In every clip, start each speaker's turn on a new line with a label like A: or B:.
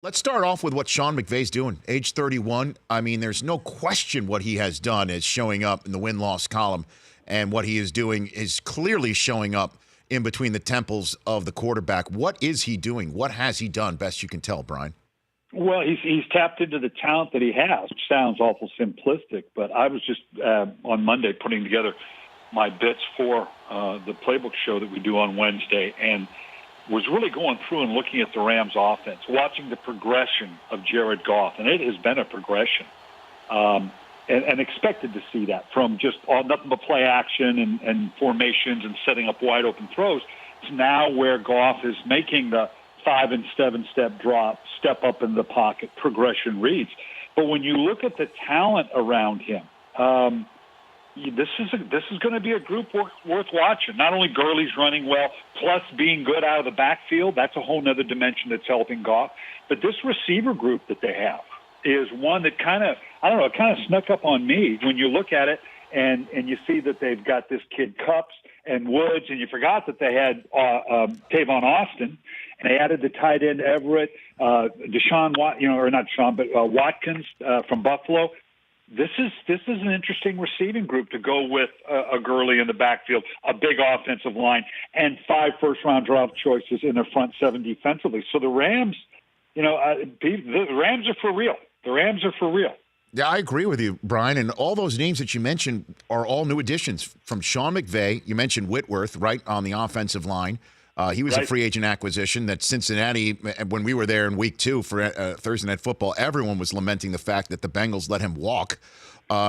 A: Let's start off with what Sean McVay's doing. Age 31. I mean, there's no question what he has done is showing up in the win-loss column, and what he is doing is clearly showing up in between the temples of the quarterback. What is he doing? What has he done, best you can tell, Brian?
B: Well, he's tapped into the talent that he has, which sounds awful simplistic, but I was just on Monday putting together my bits for the playbook show that we do on Wednesday, and was really going through and looking at the Rams offense, watching the progression of Jared Goff, and it has been a progression, and expected to see that from just nothing but play action and formations and setting up wide open throws. It's now where Goff is making the 5 and 7 step drop, step up in the pocket, progression reads. But when you look at the talent around him, this is going to be a group worth watching. Not only Gurley's running well, plus being good out of the backfield, that's a whole other dimension that's helping Goff. But this receiver group that they have is one that kind of snuck up on me when you look at it and you see that they've got this kid Kupps and Woods, and you forgot that they had Tavon Austin, and they added the tight end Everett, Watkins from Buffalo. This is an interesting receiving group to go with a Gurley in the backfield, a big offensive line, and 5 first-round draft choices in their front 7 defensively. So the Rams, the Rams are for real. The Rams are for real.
A: Yeah, I agree with you, Brian. And all those names that you mentioned are all new additions from Sean McVay. You mentioned Whitworth, right, on the offensive line. He was a free agent acquisition that Cincinnati, when we were there in week 2 for Thursday Night Football, everyone was lamenting the fact that the Bengals let him walk.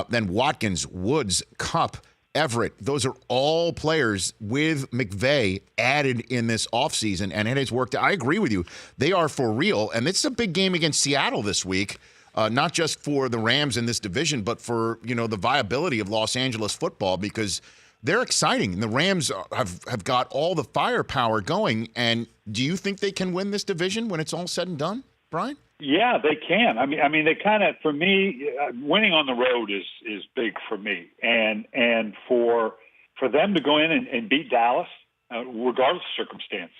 A: Then Watkins, Woods, Kupp, Everett, those are all players with McVay added in this offseason, and it has worked. I agree with you. They are for real, and it's a big game against Seattle this week, not just for the Rams in this division, but for the viability of Los Angeles football, because they're exciting. The Rams have got all the firepower going. And do you think they can win this division when it's all said and done, Brian?
B: Yeah, they can. I mean, they kind of, for me, winning on the road is big for me. And for them to go in and beat Dallas, regardless of circumstances,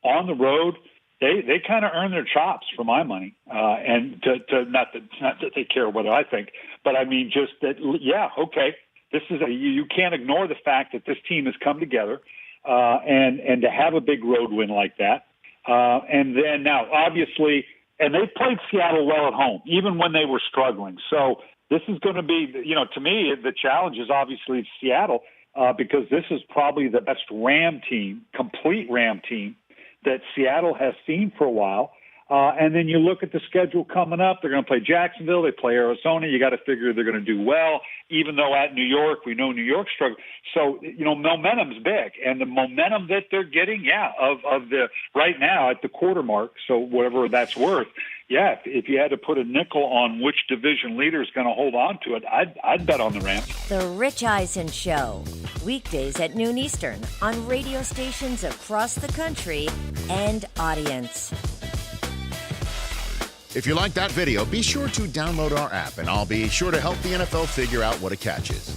B: on the road, they kind of earn their chops for my money. And to not that they care what I think, but I mean, just that, yeah, okay. This is you can't ignore the fact that this team has come together, and to have a big road win like that, and then now obviously, and they played Seattle well at home, even when they were struggling. So this is going to be, to me, the challenge is obviously Seattle, because this is probably the best complete Ram team that Seattle has seen for a while. And then you look at the schedule coming up. They're going to play Jacksonville. They play Arizona. You got to figure they're going to do well, even though at New York, we know New York struggle. So, momentum's big. And the momentum that they're getting, of the right now at the quarter mark, so whatever that's worth, if you had to put a nickel on which division leader is going to hold on to it, I'd bet on the Rams.
C: The Rich Eisen Show, weekdays at noon Eastern on radio stations across the country and audience.
A: If you like that video, be sure to download our app, and I'll be sure to help the NFL figure out what a catch is.